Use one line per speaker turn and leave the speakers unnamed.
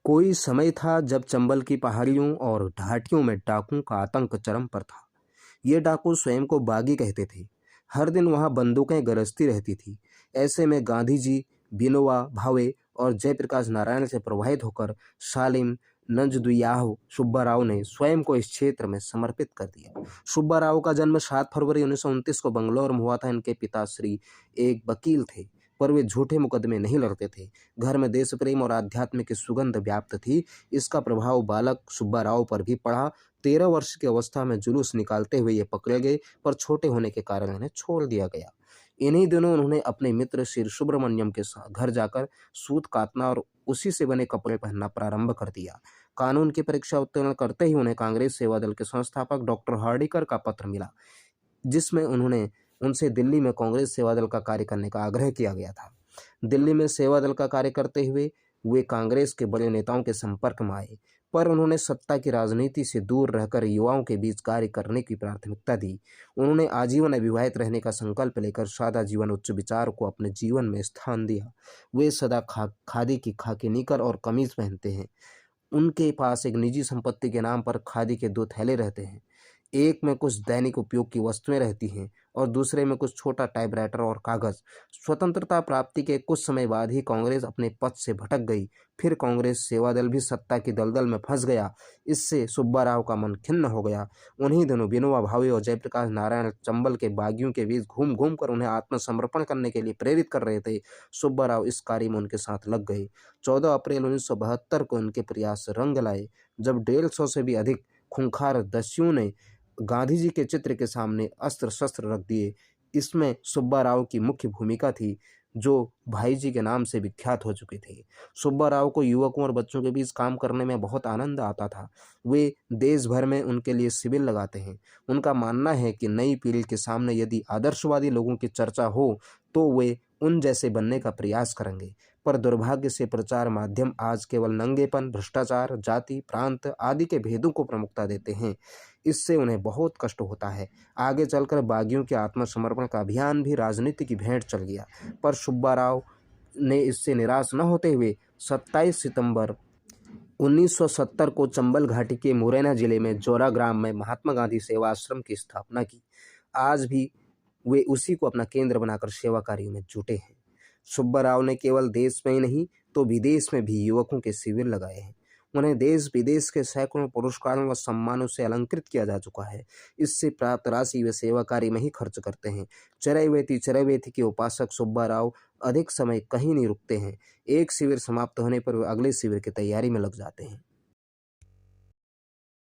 कोई समय था जब चंबल की पहाड़ियों और घाटियों में डाकुओं का आतंक चरम पर था। ये डाकू स्वयं को बागी कहते थे। हर दिन वहां बंदूकें गरजती रहती थी। ऐसे में गांधी जी, विनोबा भावे और जयप्रकाश नारायण से प्रभावित होकर सालिम नंजदुयाह सुब्बा राव ने स्वयं को इस क्षेत्र में समर्पित कर दिया। सुब्बा राव का जन्म 7 फरवरी 1929 को बंगलौर में हुआ था। इनके पिताश्री एक वकील थे, पर वे झूठे मुकदमे नहीं लड़ते थे। घर में देश प्रेम और आध्यात्म की सुगंध व्याप्त थी। इसका प्रभाव बालक सुब्बा राव पर भी पड़ा। 13 वर्ष की अवस्था में जुलूस निकालते हुए ये पकड़े गए, पर छोटे होने के कारण इन्हें छोड़ दिया गया। इन्हीं दिनों उन्होंने अपने मित्र श्री सुब्रमण्यम के साथ घर जाकर सूत काटना और उसी से बने कपड़े पहनना प्रारंभ कर दिया। कानून की परीक्षा उत्तीर्ण करते ही उन्हें कांग्रेस सेवा दल के संस्थापक डॉक्टर हार्डिकर का पत्र मिला, जिसमें उन्होंने उनसे दिल्ली में कांग्रेस सेवा दल का कार्य करने का आग्रह किया गया था। दिल्ली में सेवा दल का कार्य करते हुए वे कांग्रेस के बड़े नेताओं के संपर्क में आए, पर उन्होंने सत्ता की राजनीति से दूर रहकर युवाओं के बीच कार्य करने की प्राथमिकता दी। उन्होंने आजीवन अविवाहित रहने का संकल्प लेकर सादा जीवन उच्च विचार को अपने जीवन में स्थान दिया। वे सदा खादी की खाकी निकर और कमीज पहनते हैं। उनके पास एक निजी संपत्ति के नाम पर खादी के 2 थैले रहते हैं। एक में कुछ दैनिक उपयोग की वस्तुएं रहती हैं और दूसरे में कुछ छोटा टाइपराइटर और कागज। स्वतंत्रता प्राप्ति के कुछ समय बाद ही कांग्रेस अपने पथ से भटक गई। फिर कांग्रेस सेवा दल भी सत्ता की दलदल में फंस गया। इससे सुब्बा राव का मन खिन्न हो गया। उन्हीं दिनों विनोबा भावे और जयप्रकाश नारायण चंबल के बागियों के बीच घूम घूम कर उन्हें आत्मसमर्पण करने के लिए प्रेरित कर रहे थे। सुब्बा राव इस कार्य में उनके साथ लग गए। 14 अप्रैल 1972 को उनके प्रयास रंग लाए, जब 150 से भी अधिक खूंखार दस्युओं ने गांधी जी के चित्र के सामने अस्त्र शस्त्र रख दिए। इसमें सुब्बा राव की मुख्य भूमिका थी, जो भाई जी के नाम से विख्यात हो चुके थे। सुब्बा राव को युवकों और बच्चों के बीच काम करने में बहुत आनंद आता था। वे देश भर में उनके लिए शिविर लगाते हैं। उनका मानना है कि नई पीढ़ी के सामने यदि आदर्शवादी लोगों की चर्चा हो तो वे उन जैसे बनने का प्रयास करेंगे, पर दुर्भाग्य से प्रचार माध्यम आज केवल नंगेपन, भ्रष्टाचार, जाति, प्रांत आदि के भेदों को प्रमुखता देते हैं। इससे उन्हें बहुत कष्ट होता है। आगे चलकर बागियों के आत्मसमर्पण का अभियान भी राजनीति की भेंट चल गया, पर सुब्बा राव ने इससे निराश न होते हुए 27 सितंबर 1970 को चंबल घाटी के मुरैना जिले में जोरा ग्राम में महात्मा गांधी सेवा आश्रम की स्थापना की। आज भी वे उसी को अपना केंद्र बनाकर सेवा कार्यों में जुटे हैं। सुब्बा राव ने केवल देश में ही नहीं तो विदेश में भी युवकों के शिविर लगाए हैं। उन्हें देश विदेश के सैकड़ों पुरस्कारों व सम्मानों से अलंकृत किया जा चुका है। इससे प्राप्त राशि वे सेवा कार्य में ही खर्च करते हैं। चरैवेति के उपासक सुब्बा राव अधिक समय कहीं नहीं रुकते हैं। एक शिविर समाप्त होने पर वे अगले शिविर की तैयारी में लग जाते हैं।